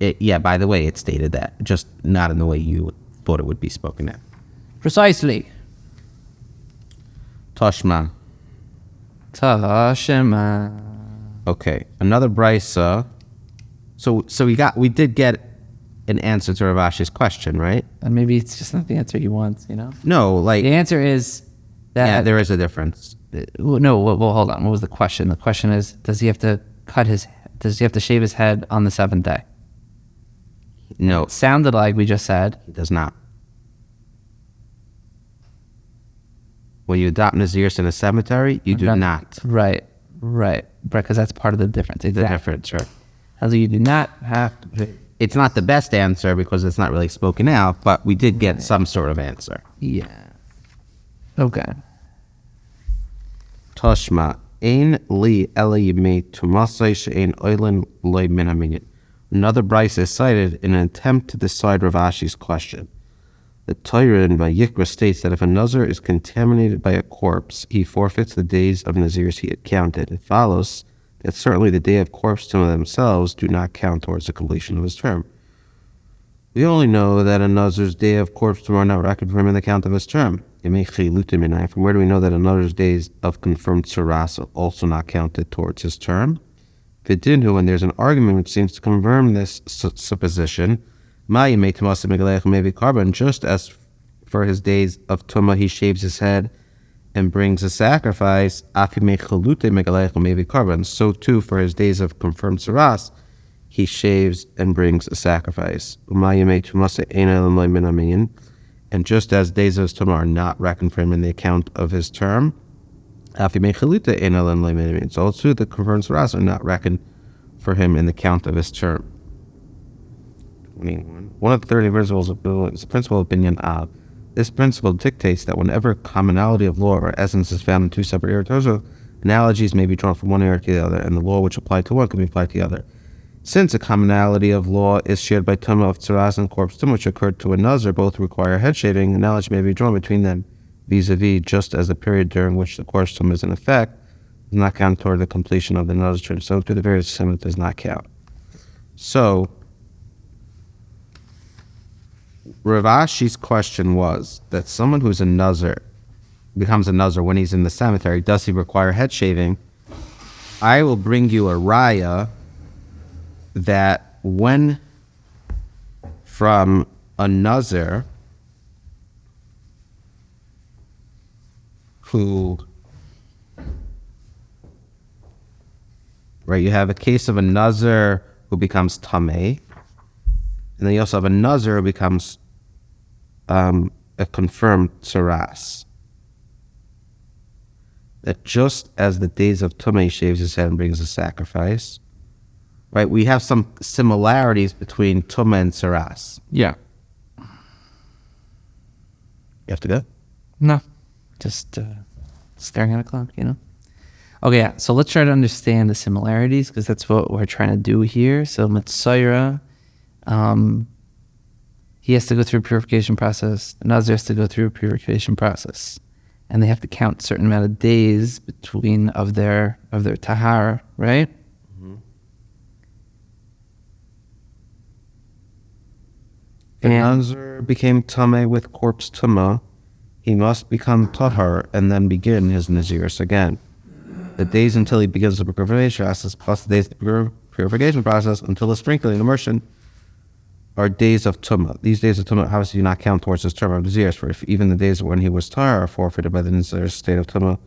Yeah, by the way, it stated that, just not in the way you thought it would be spoken at. Precisely. Tashma. Tashema. Okay, another Brisa. So we did get an answer to Rav Ashi's question, right? And maybe it's just not the answer he wants, you know? No, like The answer is that... yeah, there is a difference. No, well, hold on. What was the question? The question is, does he have to shave his head on the seventh day? No, It sounded like we just said, he does not. When you adopt Naziris in a cemetery, you do not. Right, because that's part of the difference. The Exactly. difference, right? So you do not have to... It's not the best answer because it's not really spoken out, but we did get some sort of answer. Yeah. Okay. Tashma, ein li ela yimei tumasai she'ein oilin loy min haminyan. Another Brisa is cited in an attempt to decide Rav Ashi's question. The Torah in Vayikra states that if a Nazir is contaminated by a corpse, he forfeits the days of Nazirs he had counted. It follows that certainly the day of corpse to themselves do not count towards the completion of his term. We only know that a Nazir's day of corpse tomorrow are not reckoned for him in the count of his term. From where do we know that a Nazir's days of confirmed saras are also not counted towards his term? Vidinhu, and there's an argument which seems to confirm this supposition. Just as for his days of Tumah he shaves his head and brings a sacrifice, so too for his days of confirmed saras he shaves and brings a sacrifice. And just as days of his Tumah are not reckoned for him in the account of his term, so too the confirmed saras are not reckoned for him in the count of his term. 21. One of the 30 principles of is the principle of Binyan Ab. This principle dictates that whenever commonality of law or essence is found in two separate areas, analogies may be drawn from one area to the other, and the law which applied to one can be applied to the other. Since a commonality of law is shared by Tumah of Tzaras and Corpse Tumah, which occurred to a Nazir, both require head shaving, analogy may be drawn between them, vis-a-vis, just as the period during which the Corpse Tumah is in effect does not count toward the completion of the Nazir's term, so to the various Summit does not count. So, Rav Ashi's question was that someone who's a Nazir becomes a Nazir when he's in the cemetery, does he require head shaving? I will bring you a raya that when from a Nazir who, right, you have a case of a Nazir who becomes Tameh, and then you also have a Nazir who becomes a confirmed Saras. That just as the days of Tumah shaves his head and brings a sacrifice, right, we have some similarities between Tumah and Saras. Yeah. You have to go? No. Just staring at a clock, you know? Okay, yeah. So let's try to understand the similarities, because that's what we're trying to do here. So Mitzayra, he has to go through a purification process. Nazir has to go through a purification process, and they have to count a certain amount of days between of their tahara, right? Mm-hmm. If Nazir became Tameh with corpse Tumah, he must become Tahar and then begin his Naziris again. The days until he begins the purification process plus the days of the purification process until the sprinkling immersion are days of Tumah. These days of Tumah obviously do not count towards his term of Naziris, for if even the days when he was Tahar are forfeited by the Nazir's state of Tumah,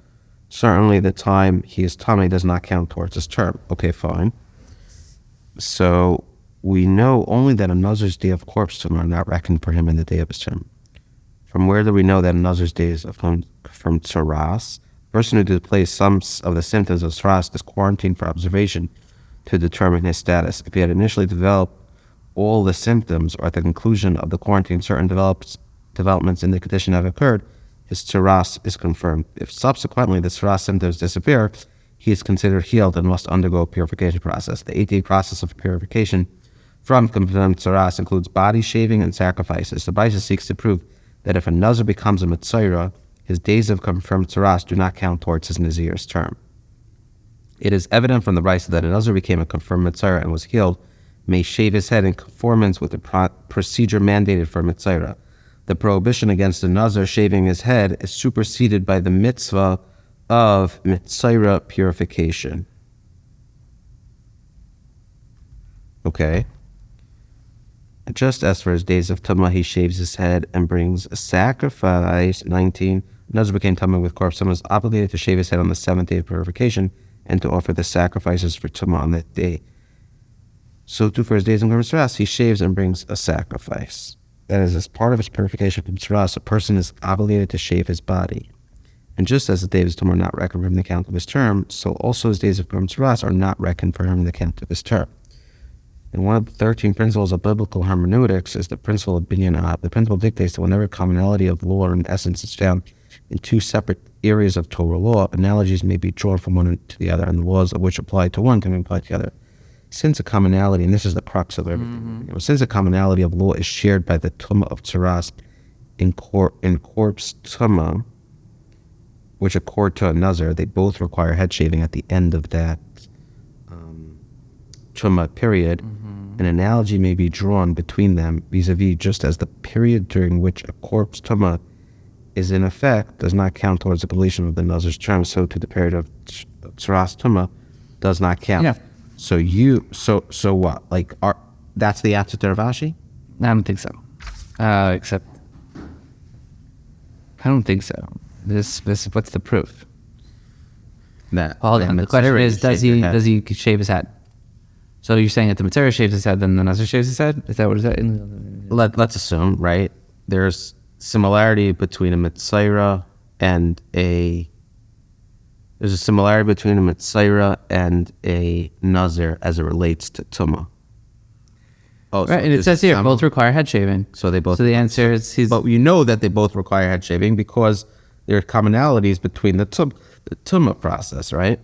certainly the time he is Tameh does not count towards his term. Okay, fine. So we know only that a Nazir's day of corpse Tumah are not reckoned for him in the day of his term. From where do we know that a Nazir's days of from Tzaras? person who displays some of the symptoms of Tsaras is quarantined for observation to determine his status. If he had initially developed all the symptoms, or at the conclusion of the quarantine certain developments in the condition have occurred, his Tsaras is confirmed. If subsequently the Tsaras symptoms disappear, he is considered healed and must undergo a purification process. The 8-day process of purification from confirmed Tsaras includes body shaving and sacrifices. The Brisa seeks to prove that if a Nazir becomes a Mitzayra, his days of confirmed Tsaras do not count towards his Nazir's term. It is evident from the Brisa that a Nazir became a confirmed Mitzayra and was healed, may shave his head in conformance with the procedure mandated for Mitzayra. The prohibition against the Nazir shaving his head is superseded by the mitzvah of Mitzayra purification. Okay. Just as for his days of Tumah, he shaves his head and brings a sacrifice. 19. Nazir became Tumah with corpse. Someone is obligated to shave his head on the 7th day of purification and to offer the sacrifices for Tumah on that day. So too for his days of Tsaras, he shaves and brings a sacrifice. That is, as part of his purification from Tsaras, a person is obligated to shave his body. And just as the days of Tumah are not reckoned from the count of his term, so also his days of Tsaras are not reckoned from the count of his term. And one of the 13 principles of biblical hermeneutics is the principle of Binyomin. The principle dictates that whenever commonality of law and essence is found in two separate areas of Torah law, analogies may be drawn from one to the other, and the laws of which apply to one can be applied to the other. Since a commonality, and this is the crux of everything, since a commonality of law is shared by the Tumah of Tsaras in corpse Tumah, which accord to a Nazir, they both require head shaving at the end of that Tumah period. An analogy may be drawn between them vis-a-vis, just as the period during which a corpse Tumah is in effect does not count towards the completion of the Nazir's term, so to the period of Tsaras Tumah does not count. Yeah. So what? Like, that's the answer to Rav Ashi? I don't think so. Except, I don't think so. This, what's the proof? That. Hold on. The question is, does he shave his head? So you're saying that the Mitzayra shaves his head, then the Nazir shaves his head? Is that what is that? Let's assume, right? There's similarity between a Mitzayra and a... There's a similarity between a Mitzayra and a Nazir as it relates to Tumah. Oh, right, and it says here, both require head shaving. So they both... So the answer is But you know that they both require head shaving because there are commonalities between the Tumah process, right?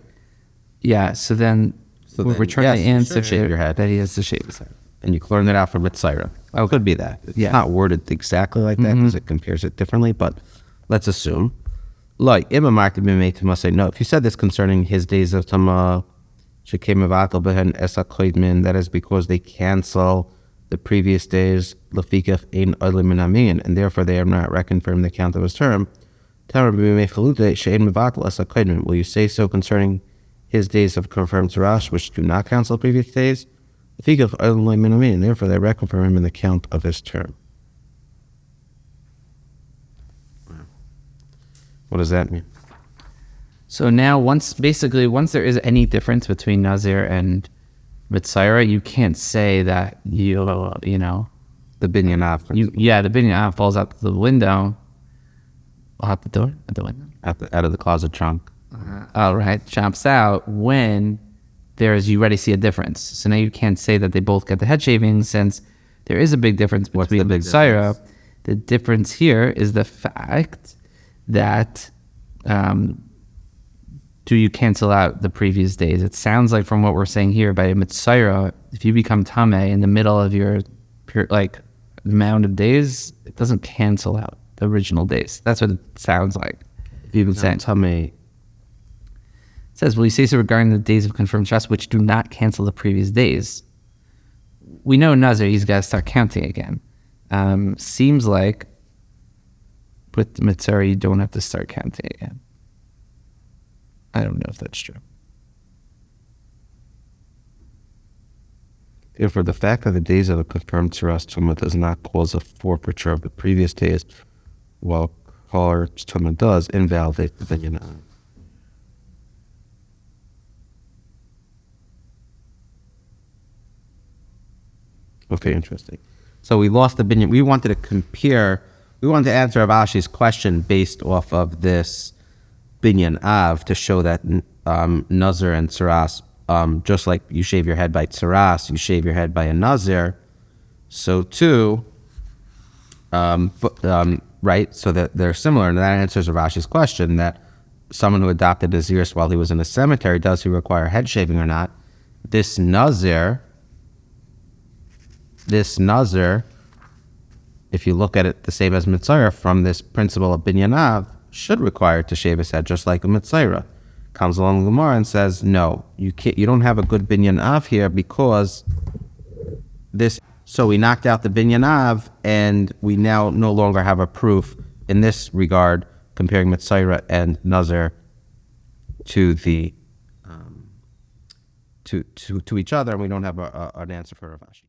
Yeah, so then we're trying to answer shave your head. that he has to shave his head. And you learn that out from Mitzayra. Oh, it could be that. It's not worded exactly like that because it compares it differently, but let's assume. Like, must say, no, if you said this concerning his days of Tumah, that is because they cancel the previous days, and therefore they are not reckoned from the count of his term. Will you say so concerning his days of confirmed Tsaras, which do not cancel previous days? And therefore they reckon for him in the count of his term. What does that mean? So now, once there is any difference between Nazir and Mitzayra, you can't say that you know, The Binyomin. the Binyomin falls out the window. Out the door? At the window? Out of the closet trunk. All right, jumps out when you already see a difference. So now you can't say that they both get the head shaving since there is a big difference between the big Mitzayra. The difference here is the fact that do you cancel out the previous days? It sounds like from what we're saying here by Mitzayra, if you become Tameh in the middle of your amount of days, it doesn't cancel out the original days. That's what it sounds like. If you become Tameh. It says, will you say so regarding the days of confirmed Tsaras which do not cancel the previous days? We know Nazir, he's got to start counting again. Seems like with Mitzayra, you don't have to start counting again. I don't know if that's true. Therefore, the fact that the days of the confirmed Tsaras Tumah does not cause a forfeiture of the previous days, while Kar Tumah does, invalidate the Binyomin. Okay, interesting. So we lost the Binyomin. We wanted to answer Rav Ashi's question based off of this binyan av to show that Nazir and Tsaras, just like you shave your head by Tsaras, you shave your head by a Nazir, so too, right? So that they're similar, and that answers Rashi's question that someone who adopted Naziris while he was in a cemetery, does he require head shaving or not? This Nazir, if you look at it the same as Mitzayra, from this principle of binyan av, should require to shave his head just like a Mitzayra. Comes along the Gemara and says, no, you don't have a good binyan av here because this. So we knocked out the binyan av, and we now no longer have a proof in this regard, comparing Mitzayra and Nazir to the to each other, and we don't have an answer for Rav Ashi.